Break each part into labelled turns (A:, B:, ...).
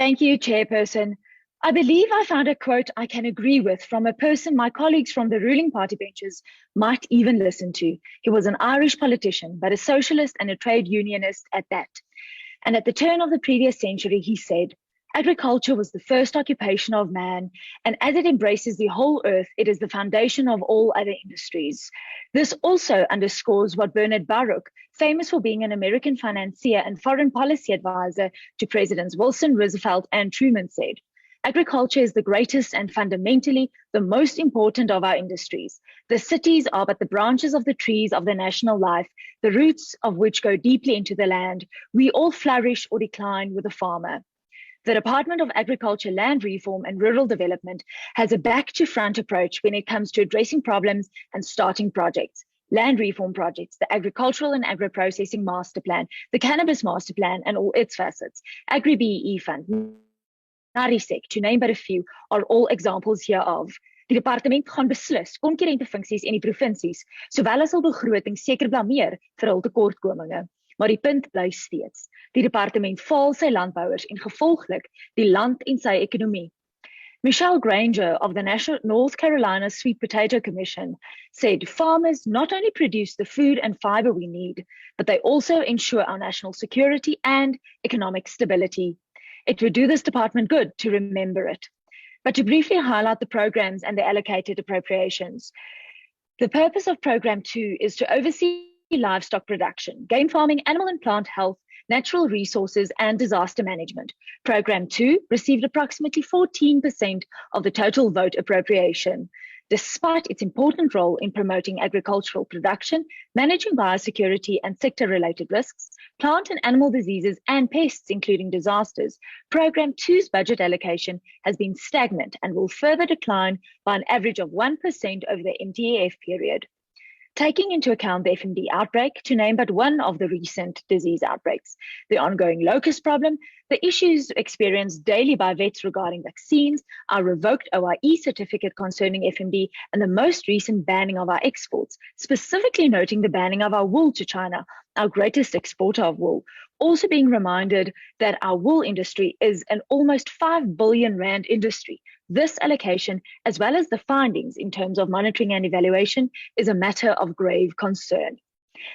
A: Thank you, Chairperson. I believe I found a quote I can agree with from a person my colleagues from the ruling party benches might even listen to. He was an Irish politician, but a socialist and a trade unionist at that. And at the turn of the previous century, he said, agriculture was the first occupation of man, and as it embraces the whole earth, it is the foundation of all other industries. This also underscores what Bernard Baruch, famous for being an American financier and foreign policy advisor to Presidents Wilson, Roosevelt, and Truman, said. Agriculture is the greatest and fundamentally the most important of our industries. The cities are but the branches of the trees of the national life, the roots of which go deeply into the land. We all flourish or decline with the farmer. The Department of Agriculture, Land Reform and Rural Development has a back-to-front approach when it comes to addressing problems and starting projects. Land reform projects, the Agricultural and Agro-Processing Master Plan, the Cannabis Master Plan and all its facets, AgriBEE Fund, Narysec, to name but a few, are all examples hereof. Die departement gaan beslis konkurrente funksies in die provinsies, sowel as hul begroting seker blameer vir hul tekortkominge. Maar die punt bly steeds. Die departement faal sy landbouers en gevolglik die land en sy ekonomie. Michelle Granger of the North Carolina Sweet Potato Commission said farmers not only produce the food and fiber we need, but they also ensure our national security and economic stability. It would do this department good to remember it. But to briefly highlight the programs and the allocated appropriations, the purpose of Program 2 is to oversee livestock production, game farming, animal and plant health, natural resources, and disaster management. Program 2 received approximately 14% of the total vote appropriation. Despite its important role in promoting agricultural production, managing biosecurity and sector-related risks, plant and animal diseases and pests, including disasters, Program 2's budget allocation has been stagnant and will further decline by an average of 1% over the MTEF period. Taking into account the FMD outbreak, to name but one of the recent disease outbreaks, the ongoing locust problem, the issues experienced daily by vets regarding vaccines, our revoked OIE certificate concerning FMD, and the most recent banning of our exports, specifically noting the banning of our wool to China, our greatest exporter of wool. Also being reminded that our wool industry is an almost 5 billion rand industry. This allocation, as well as the findings in terms of monitoring and evaluation, is a matter of grave concern.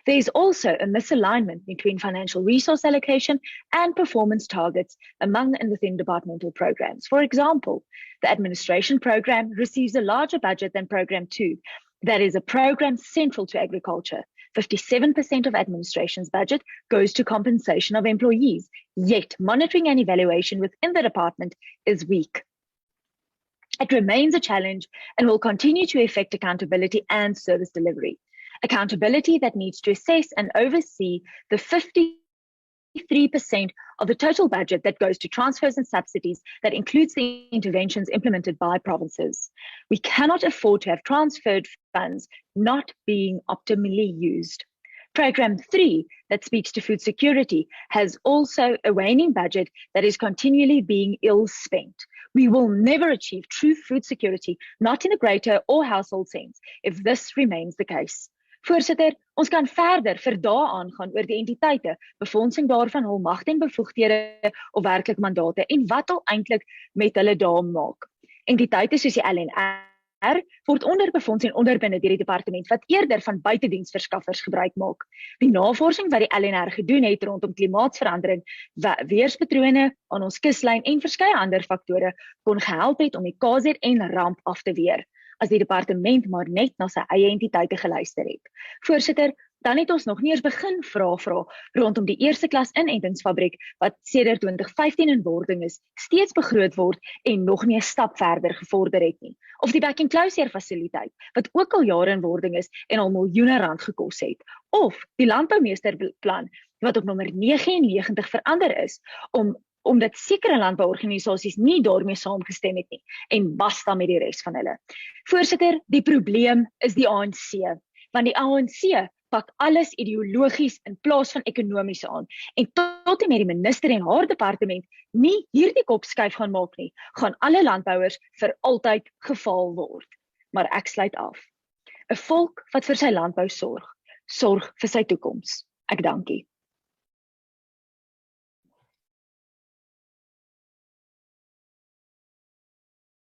A: There is also a misalignment between financial resource allocation and performance targets among and within departmental programs. For example, the administration program receives a larger budget than Program 2. That is a program central to agriculture. 57% of administration's budget goes to compensation of employees, yet monitoring and evaluation within the department is weak. It remains a challenge and will continue to affect accountability and service delivery. Accountability that needs to assess and oversee the 53% of the total budget that goes to transfers and subsidies that includes the interventions implemented by provinces. We cannot afford to have transferred funds not being optimally used. Program 3, that speaks to food security, has also a waning budget that is continually being ill-spent. We will never achieve true food security, not in a greater or household sense, if this remains the case. Voorsitter, ons kan verder vir dae aangaan oor die entiteite, befondsing daarvan, hul magte en bevoegdhede of werklik mandate en wat hulle eintlik met hulle dae maak. Entiteite soos die LNR word onderbefonds en onderbinde deur die departement wat eerder van buitediensverskaffers gebruik maak. Die navorsing wat die LNR gedoen het rondom klimaatsverandering, weerspatrone aan ons kuslyn en verskeie ander faktore kon gehelp het om die KZN ramp af te weer, as die departement maar net na sy eie entiteite geluister het. Voorsitter, dan het ons nog nie eers begin vra rondom die eerste klas inentingsfabriek wat sedert 2015 in wording is, steeds begroot word en nog nie 'n stap verder gevorder het nie. Of die back and closure fasiliteit wat ook al jare in wording is en al miljoene rand gekos het. Of die landboumeesterplan wat op nommer 99 verander is omdat sekere landbouorganisasies nie daarmee saamgestem het nie en basta met die res van hulle. Voorsitter, die probleem is die ANC, want die ANC pak alles ideologies in plaas van ekonomies aan en tot en met die minister en haar departement nie hierdie kop skuif gaan maak nie, gaan alle landbouers vir altyd gefaal word. Maar ek sluit af. 'n Volk wat vir sy landbou sorg vir sy toekoms. Ek dankie.